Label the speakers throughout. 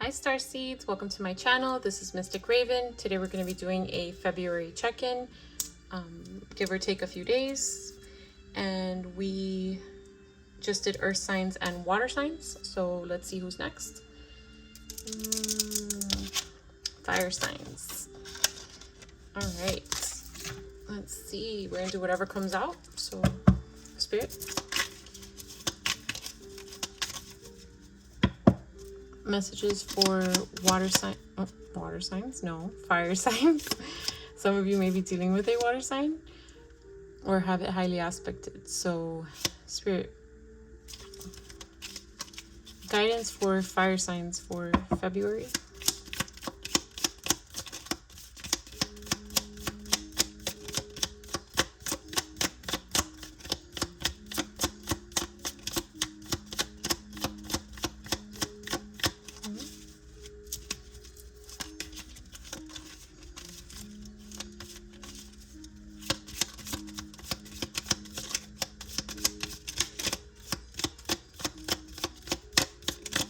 Speaker 1: Hi Starseeds, welcome to my channel. This is Mystic Raven. Today we're going to be doing a February check-in, give or take a few days. And we just did earth signs and water signs, so let's see who's next. Fire signs. All right, let's see. We're going to do whatever comes out. So, Spirit. Messages for fire signs. Some of you may be dealing with a water sign or have it highly aspected. So, Spirit, guidance for fire signs for February.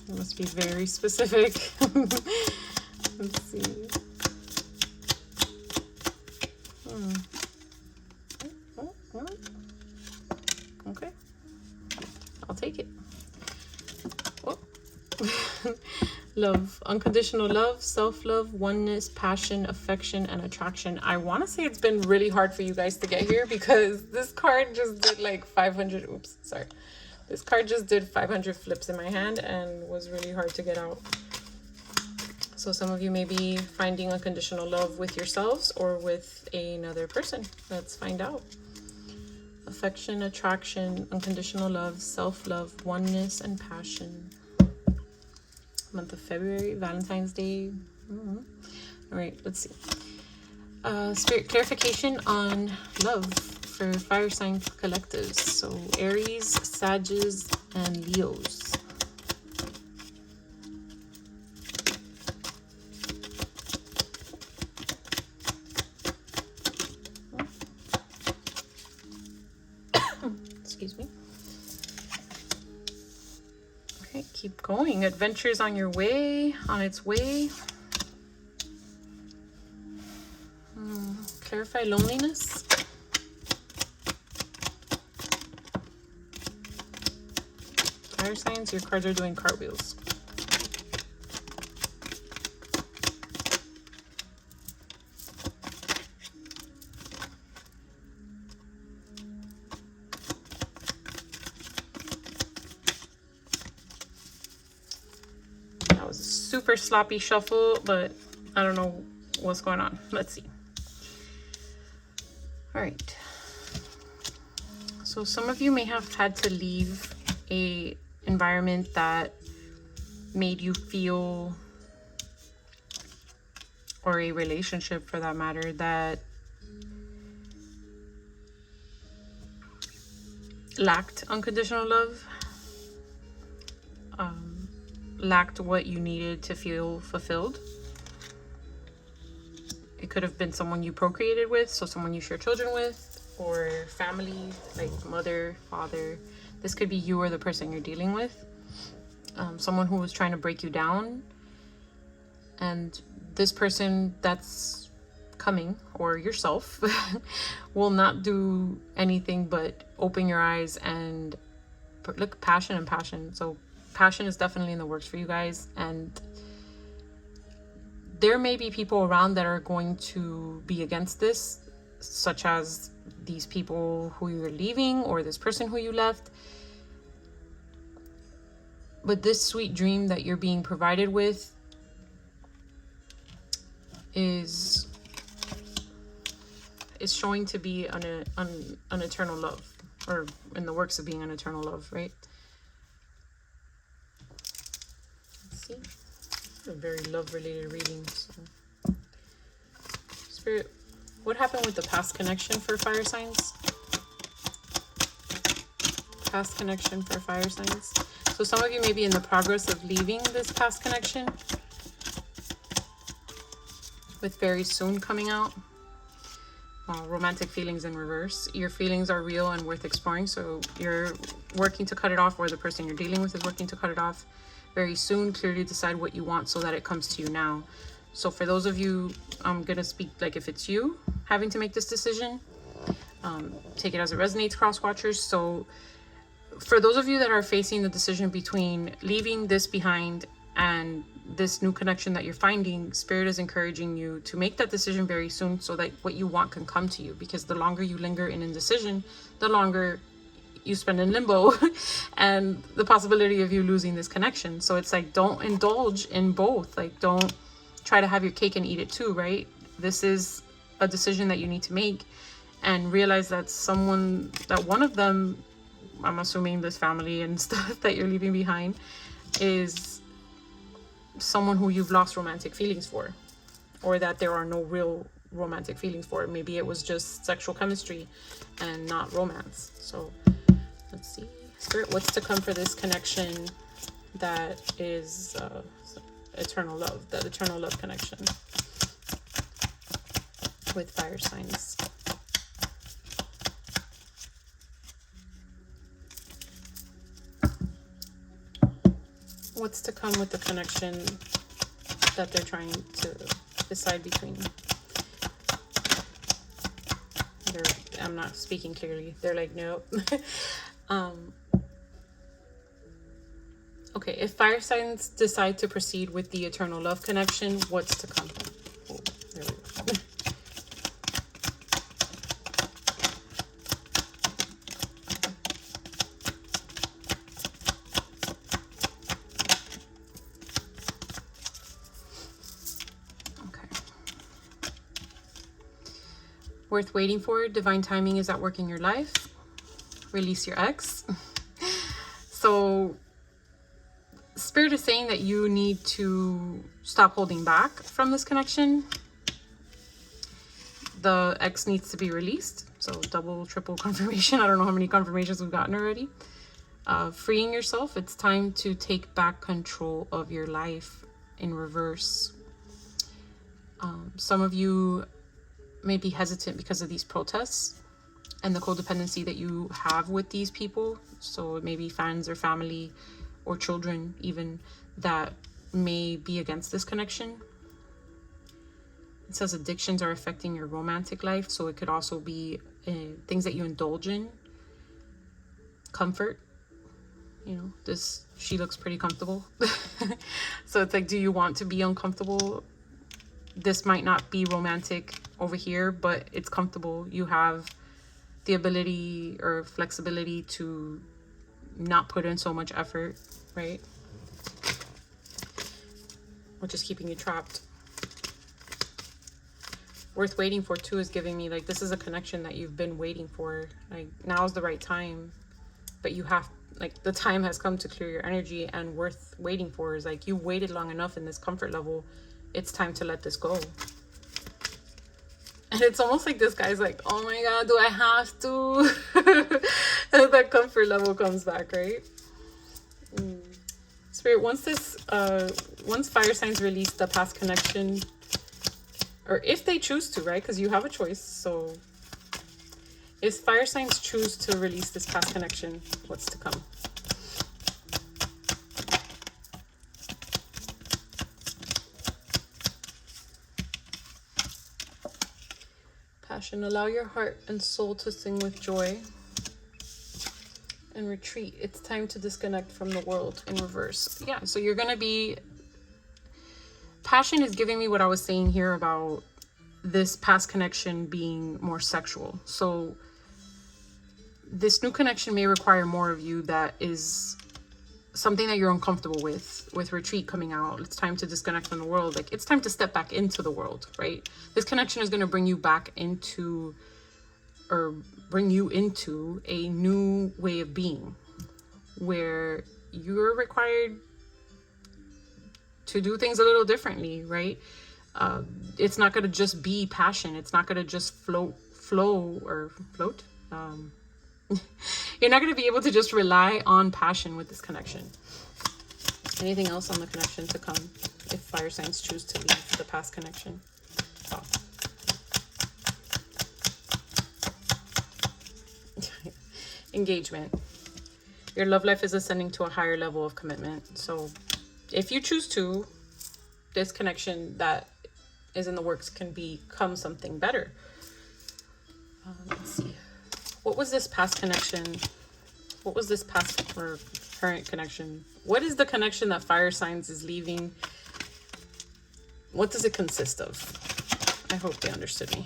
Speaker 1: Must be very specific. Let's see. Okay, I'll take it. Oh. Love, unconditional love, self-love, oneness, passion, affection, and attraction. I want to say it's been really hard for you guys to get here because this card just did like 500. Oops, sorry. This card just did 500 flips in my hand and was really hard to get out. So some of you may be finding unconditional love with yourselves or with another person. Let's find out. Affection, attraction, unconditional love, self-love, oneness, and passion. Month of February, Valentine's Day. All right, let's see. Spirit, clarification on love for fire sign collectives. So Aries, Sagittarius, and Leos. Excuse me. Okay, keep going. Adventures on your way, on its way. Clarify loneliness. Fire signs, your cards are doing cartwheels. That was a super sloppy shuffle, but I don't know what's going on. Let's see. All right. So some of you may have had to leave a environment that made you feel, or a relationship for that matter, that lacked unconditional love, lacked what you needed to feel fulfilled. It could have been someone you procreated with, so someone you share children with, or family, like mother, father. This could be you or the person you're dealing with. Someone who was trying to break you down. And this person that's coming, or yourself, will not do anything but open your eyes and look, passion and passion. So passion is definitely in the works for you guys. And there may be people around that are going to be against this, such as these people who you're leaving or this person who you left. But this sweet dream that you're being provided with is showing to be an eternal love, or in the works of being an eternal love, right? Let's see. A very love-related reading. So. Spirit, what happened with the past connection for fire signs? Past connection for fire signs. So some of you may be in the progress of leaving this past connection, with very soon coming out. Romantic feelings in reverse. Your feelings are real and worth exploring, so you're working to cut it off, or the person you're dealing with is working to cut it off. very soon. Clearly decide what you want so that it comes to you now. So for those of you, I'm going to speak like if it's you having to make this decision, take it as it resonates, cross watchers. So for those of you that are facing the decision between leaving this behind and this new connection that you're finding, Spirit is encouraging you to make that decision very soon so that what you want can come to you. Because the longer you linger in indecision, the longer you spend in limbo and the possibility of you losing this connection. So it's like, don't indulge in both. Like, don't try to have your cake and eat it too, right? This is a decision that you need to make, and realize that one of them, I'm assuming this family and stuff that you're leaving behind, is someone who you've lost romantic feelings for, or that there are no real romantic feelings for. Maybe it was just sexual chemistry and not romance. So let's see, Spirit, what's to come for this connection that is eternal love, that eternal love connection with fire signs. What's to come with the connection that they're trying to decide between? I'm not speaking clearly. They're like, nope. Okay, if fire signs decide to proceed with the eternal love connection, what's to come? Oh, there we go. Worth waiting for. Divine timing is at work in your life. Release your ex. So Spirit is saying that you need to stop holding back from this connection. The ex needs to be released. So double, triple confirmation. I don't know how many confirmations we've gotten already. Freeing yourself. It's time to take back control of your life in reverse. Some of you may be hesitant because of these protests and the codependency that you have with these people. So it may be friends or family or children even that may be against this connection. It says addictions are affecting your romantic life. So it could also be things that you indulge in. Comfort. You know, she looks pretty comfortable. So it's like, do you want to be uncomfortable? This might not be romantic over here, but it's comfortable. You have the ability or flexibility to not put in so much effort, right? Which is keeping you trapped. Worth waiting for too is giving me like, this is a connection that you've been waiting for. Like, now's the right time, but you have, like, the time has come to clear your energy. And worth waiting for is like, you waited long enough in this comfort level. It's time to let this go. And it's almost like this guy's like, oh my God, do I have to? And that comfort level comes back, right? Spirit, once fire signs release the past connection, or if they choose to, right? Because you have a choice. So if fire signs choose to release this past connection, what's to come? Passion, allow your heart and soul to sing with joy and retreat. It's time to disconnect from the world in reverse. Yeah, so you're going to be... Passion is giving me what I was saying here about this past connection being more sexual. So this new connection may require more of you that is something that you're uncomfortable with retreat coming out. It's time to disconnect from the world. Like, it's time to step back into the world, right? This connection is going to bring you back into, or bring you into a new way of being where you're required to do things a little differently, right? It's not going to just be passion. It's not going to just float. You're not going to be able to just rely on passion with this connection. Anything else on the connection to come if fire signs choose to leave the past connection? Oh. Engagement. Your love life is ascending to a higher level of commitment. So if you choose to, this connection that is in the works can become something better. Let's see. What was this past connection? What was this past or current connection? What is the connection that fire signs is leaving? What does it consist of? I hope they understood me.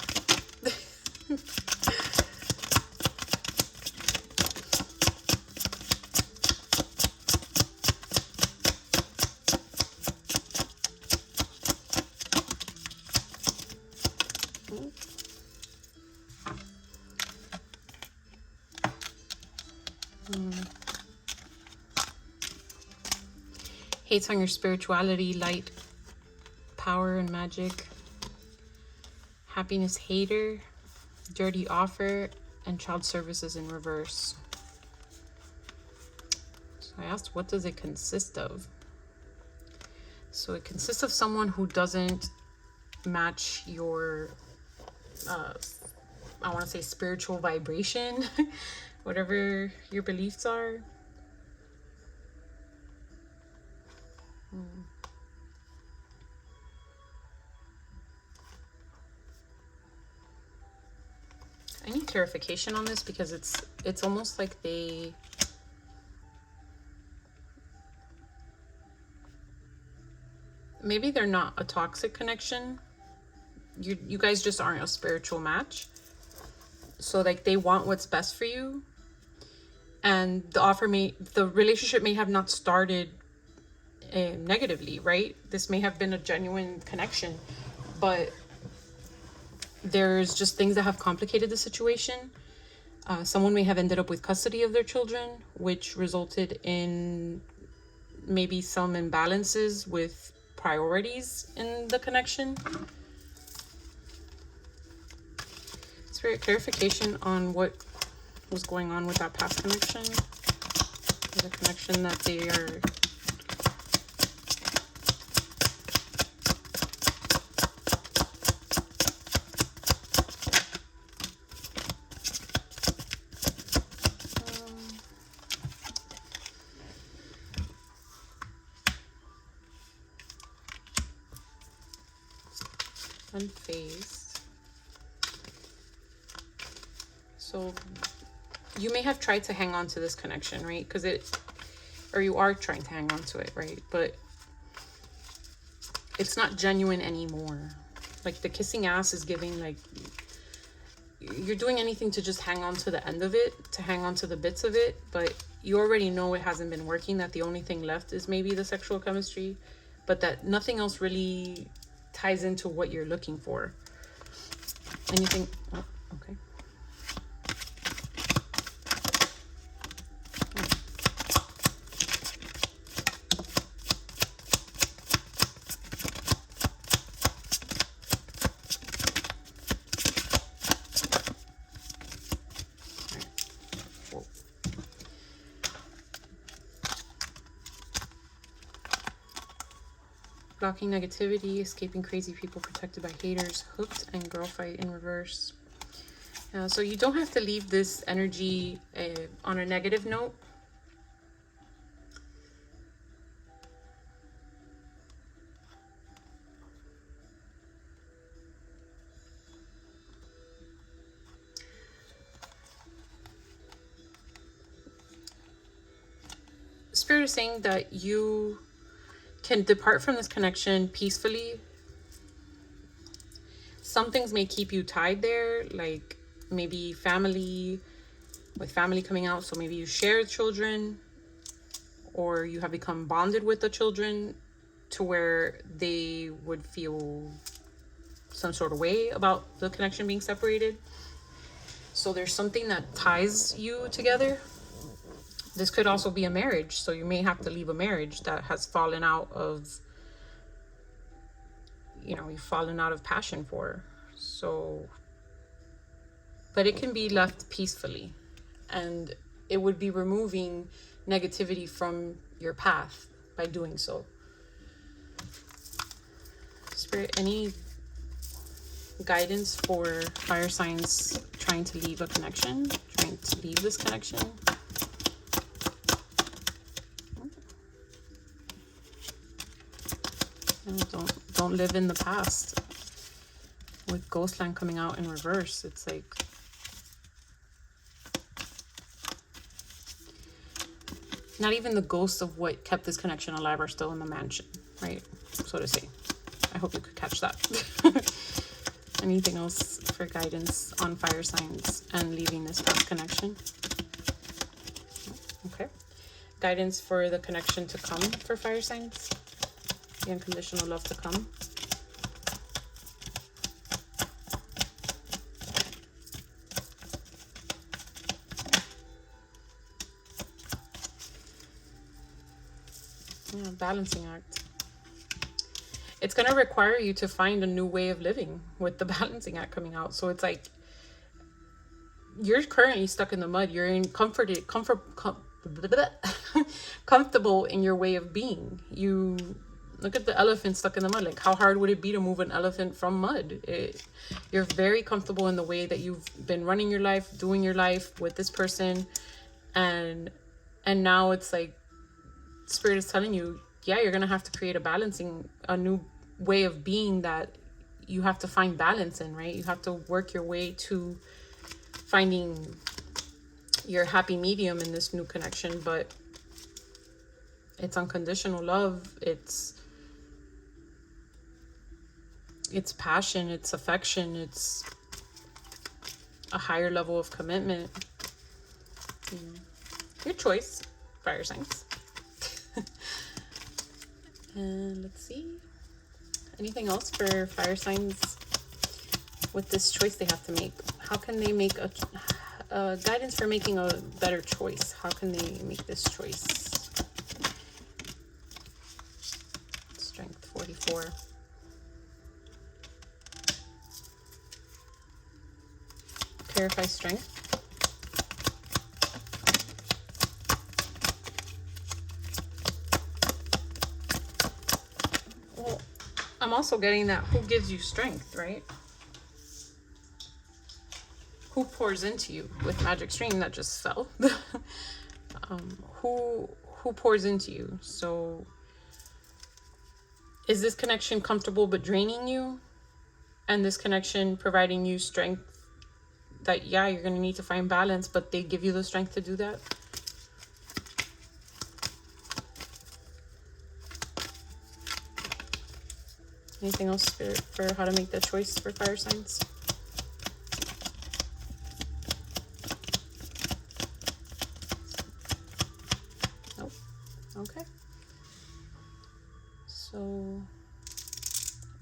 Speaker 1: Hates on your spirituality, light, power, and magic. Happiness hater, dirty offer, and child services in reverse. So I asked, what does it consist of? So it consists of someone who doesn't match your, I want to say spiritual vibration, whatever your beliefs are. I need clarification on this because it's almost like maybe they're not a toxic connection. You guys just aren't a spiritual match. So like they want what's best for you, and the relationship may have not started negatively, right? This may have been a genuine connection, but there's just things that have complicated the situation. Someone may have ended up with custody of their children, which resulted in maybe some imbalances with priorities in the connection. Spirit, clarification on what was going on with that past connection. The connection that they are unfazed. So you may have tried to hang on to this connection, right? Or you are trying to hang on to it, right? But it's not genuine anymore. Like the kissing ass is giving like you're doing anything to just hang on to the end of it, to hang on to the bits of it, but you already know it hasn't been working, that the only thing left is maybe the sexual chemistry, but that nothing else really ties into what you're looking for. Anything? Oh, okay. Blocking negativity, escaping crazy people, protected by haters, hooked, and girl fight in reverse. So you don't have to leave this energy on a negative note. Spirit is saying that you can depart from this connection peacefully. Some things may keep you tied there, like maybe family, with family coming out. So maybe you share children, or you have become bonded with the children to where they would feel some sort of way about the connection being separated. So there's something that ties you together. This could also be a marriage. So you may have to leave a marriage that has fallen out of, you've fallen out of passion for. So, but it can be left peacefully, and it would be removing negativity from your path by doing so. Spirit, any guidance for fire signs trying to leave a connection, trying to leave this connection? Don't live in the past. With Ghostland coming out in reverse, it's like not even the ghosts of what kept this connection alive are still in the mansion, right? So to say. I hope you could catch that. Anything else for guidance on fire signs and leaving this past connection? Okay. Guidance for the connection to come for fire signs. The unconditional love to come. Yeah, balancing act. It's going to require you to find a new way of living with the balancing act coming out. So it's like you're currently stuck in the mud. You're in comfortable in your way of being. You look at the elephant stuck in the mud. Like, how hard would it be to move an elephant from mud? You're very comfortable in the way that you've been running your life, doing your life with this person. And now it's like Spirit is telling you, yeah, you're going to have to create a new way of being that you have to find balance in, right? You have to work your way to finding your happy medium in this new connection, but it's unconditional love. It's passion, it's affection, it's a higher level of commitment. Your choice, fire signs. And let's see. Anything else for fire signs with this choice they have to make? How can they make a guidance for making a better choice? How can they make this choice? Strength 44. Clarify strength. I'm also getting that who gives you strength, right? Who pours into you with Magic Stream that just fell? Who pours into you? So is this connection comfortable but draining you? And this connection providing you strength that, yeah, you're going to need to find balance, but they give you the strength to do that? Anything else, Spirit, for how to make that choice for fire signs? Nope. Okay. So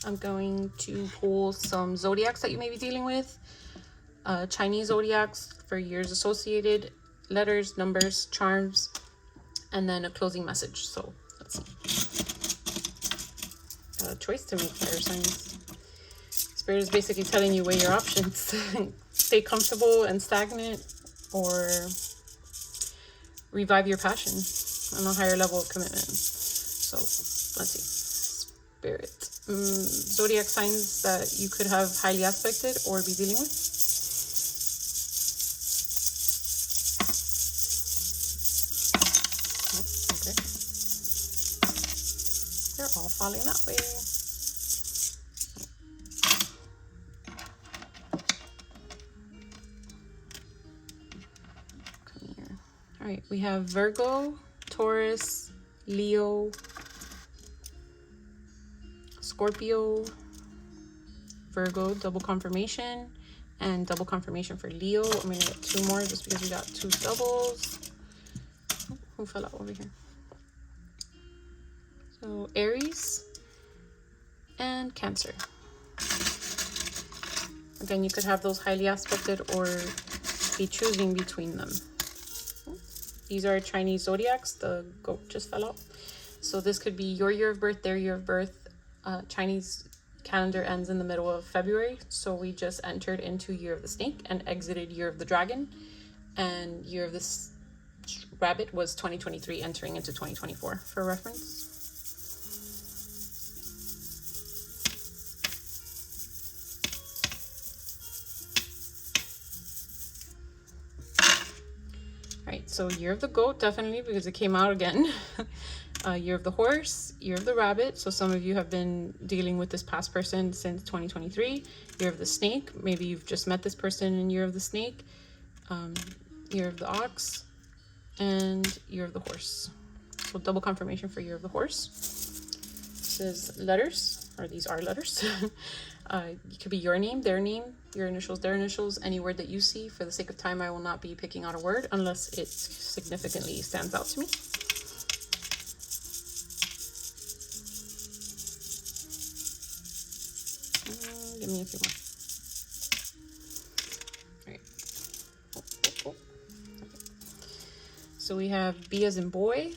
Speaker 1: I'm going to pull some zodiacs that you may be dealing with. Chinese zodiacs for years associated, letters, numbers, charms, and then a closing message. So let's see. A choice to make, fire signs. Spirit is basically telling you weigh your options. Stay comfortable and stagnant, or revive your passion on a higher level of commitment. So let's see. Spirit. Zodiac signs that you could have highly aspected or be dealing with. Okay. They're all falling that way. Come here. All right, we have Virgo, Taurus, Leo, Scorpio, Virgo, double confirmation, and double confirmation for Leo. I'm gonna get two more just because we got two doubles. Oh, who fell out over here? So Aries and Cancer. Again, you could have those highly aspected or be choosing between them. These are Chinese zodiacs. The goat just fell out. So this could be your year of birth, their year of birth. Chinese calendar ends in the middle of February. So we just entered into Year of the Snake and exited Year of the Dragon. And Year of the Rabbit was 2023 entering into 2024 for reference. Right, so Year of the Goat, definitely, because it came out again. Year of the horse, year of the rabbit. So some of you have been dealing with this past person since 2023. Year of the snake. Maybe you've just met this person in year of the snake. Year of the ox, and year of the horse. So double confirmation for year of the horse. This is letters, or these are letters. It could be your name, their initials, their initials, any word that you see. For the sake of time, I will not be picking out a word unless it significantly stands out to me. Give me a few more. All right. Oh. Okay. So we have B as in boy,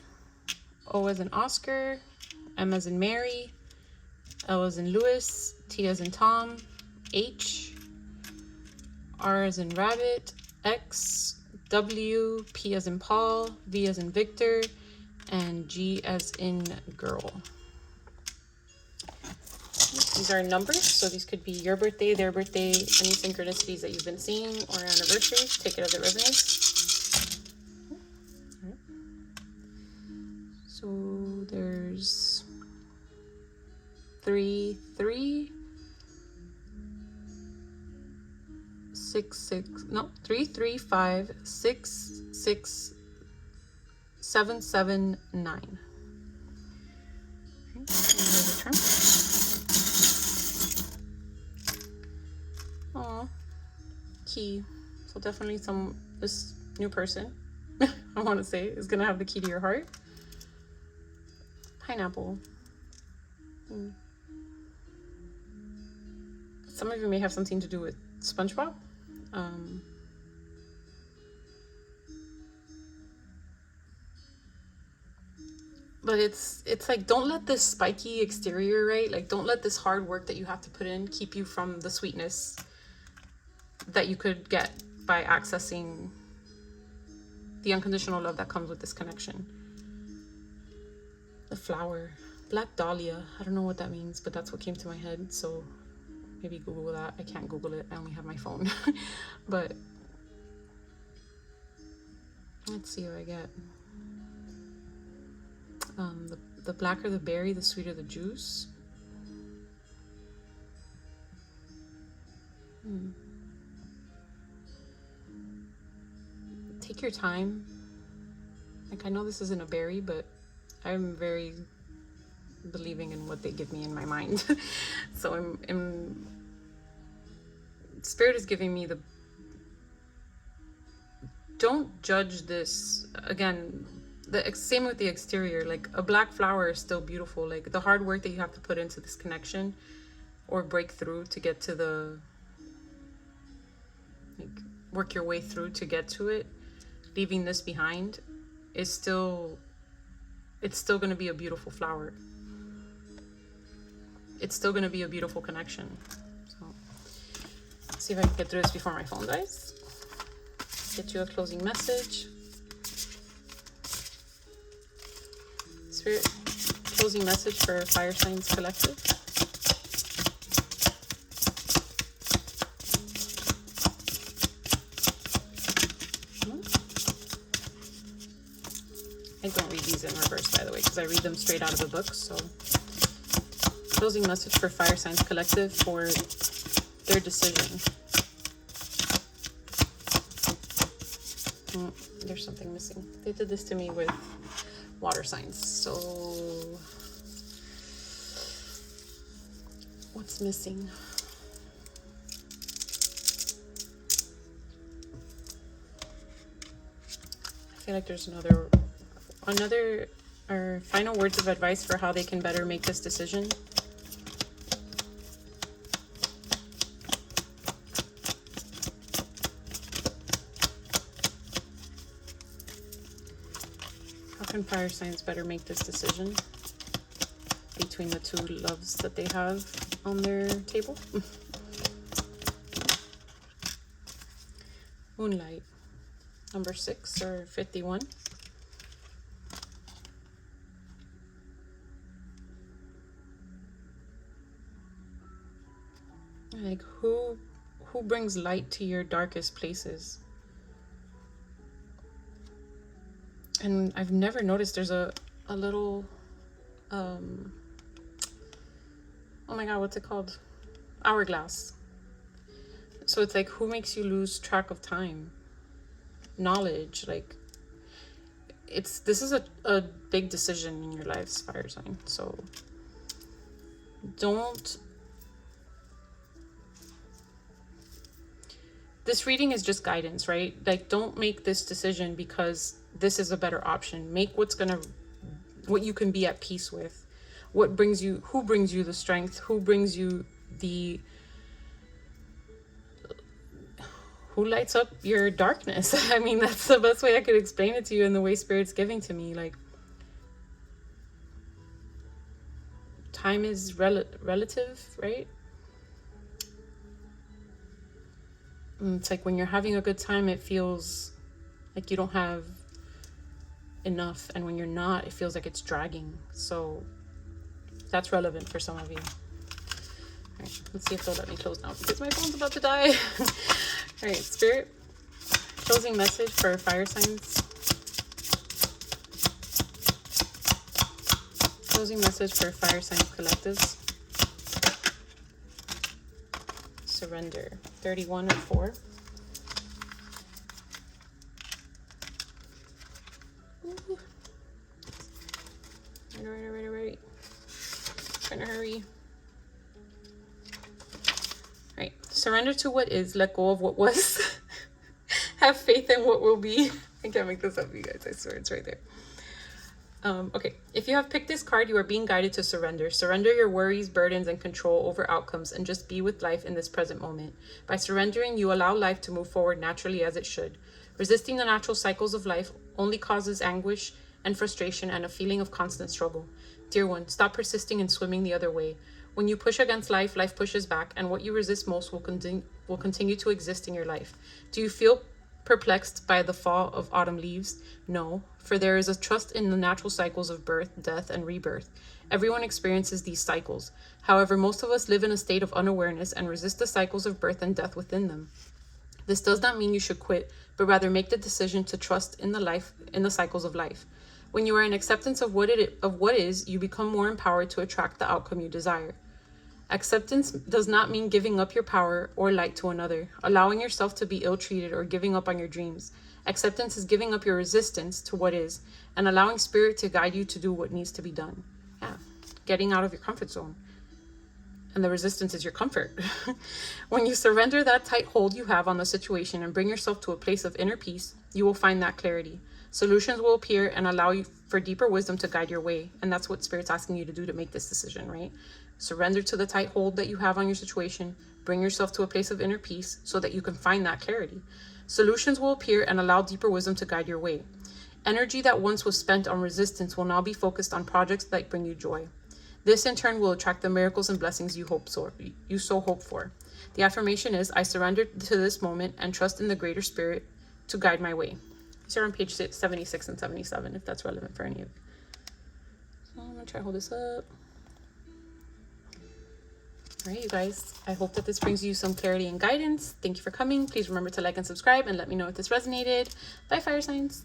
Speaker 1: O as in Oscar, M as in Mary, L as in Louis, T as in Tom, H, R as in rabbit, X, W, P as in Paul, V as in Victor, and G as in girl. These are numbers, so these could be your birthday, their birthday, any synchronicities that you've been seeing, or anniversaries. Take it as it resonates. Right. So there's 3, 3, 6, 6, no, 3, 3, 5, 6, 6, 7, 7, 9. Okay. Here's a term. Aw, key. So definitely this new person, I want to say, is gonna have the key to your heart. Pineapple. Some of you may have something to do with SpongeBob. But it's like, don't let this spiky exterior, right? Like, don't let this hard work that you have to put in keep you from the sweetness that you could get by accessing the unconditional love that comes with this connection. The flower, Black Dahlia. I don't know what that means, but that's what came to my head. So maybe Google that. I can't Google it. I only have my phone. But let's see what I get. The blacker the berry, the sweeter the juice. Take your time. Like, I know this isn't a berry, but I'm very believing in what they give me in my mind. So Spirit is giving me don't judge this. Again, same with the exterior. Like, a black flower is still beautiful. Like, the hard work that you have to put into this connection or break through to get to work your way through to get to it, leaving this behind, it's still going to be a beautiful flower. It's still going to be a beautiful connection. So let's see if I can get through this before my phone dies. Get you a closing message. Spirit, closing message for Fire Signs Collective. I don't read these in reverse, by the way, because I read them straight out of the book. So closing message for Fire Signs Collective for their decision. There's something missing. They did this to me with water signs. So what's missing? I feel like there's another or final words of advice for how they can better make this decision. How can fire signs better make this decision between the two loves that they have on their table? Moonlight, number 6 or 51. Like, who brings light to your darkest places? And I've never noticed there's a little oh my god, what's it called? Hourglass. So it's like, who makes you lose track of time? Knowledge. Like, this is a big decision in your life's fire sign. So this reading is just guidance, right? Like, don't make this decision because this is a better option. Make what you can be at peace with. Who brings you the strength? Who brings you who lights up your darkness? I mean, that's the best way I could explain it to you in the way Spirit's giving to me. Like, time is relative, right? It's like when you're having a good time, it feels like you don't have enough. And when you're not, it feels like it's dragging. So that's relevant for some of you. All right, let's see if they'll let me close now because my phone's about to die. All right, Spirit, closing message for fire signs. Closing message for fire signs collectives. Surrender. 31 and 4. Ooh. Right. Trying to hurry. Right. Surrender to what is. Let go of what was. Have faith in what will be. I can't make this up, you guys. I swear it's right there. Okay, if you have picked this card, you are being guided to surrender. Surrender your worries, burdens, and control over outcomes, and just be with life in this present moment. By surrendering, you allow life to move forward naturally as it should. Resisting the natural cycles of life only causes anguish and frustration and a feeling of constant struggle. Dear one, stop persisting in swimming the other way. When you push against life, life pushes back, and what you resist most will continue to exist in your life. Do you feel perplexed by the fall of autumn leaves? No, for there is a trust in the natural cycles of birth, death, and rebirth. Everyone experiences these cycles. However, most of us live in a state of unawareness and resist the cycles of birth and death within them. This does not mean you should quit, but rather make the decision to trust in the cycles of life. When you are in acceptance of what is, you become more empowered to attract the outcome you desire. Acceptance does not mean giving up your power or light to another, allowing yourself to be ill-treated, or giving up on your dreams. Acceptance is giving up your resistance to what is and allowing Spirit to guide you to do what needs to be done. Yeah, getting out of your comfort zone. And the resistance is your comfort. When you surrender that tight hold you have on the situation and bring yourself to a place of inner peace, you will find that clarity. Solutions will appear and allow you for deeper wisdom to guide your way. And that's what Spirit's asking you to do to make this decision, right? Surrender to the tight hold that you have on your situation. Bring yourself to a place of inner peace so that you can find that clarity. Solutions will appear and allow deeper wisdom to guide your way. Energy that once was spent on resistance will now be focused on projects that bring you joy. This in turn will attract the miracles and blessings you so hope for. The affirmation is, I surrender to this moment and trust in the greater Spirit to guide my way. These are on page 76 and 77 if that's relevant for any of you. So I'm going to try to hold this up. All right, you guys, I hope that this brings you some clarity and guidance. Thank you for coming. Please remember to like and subscribe and let me know if this resonated. Bye, fire signs.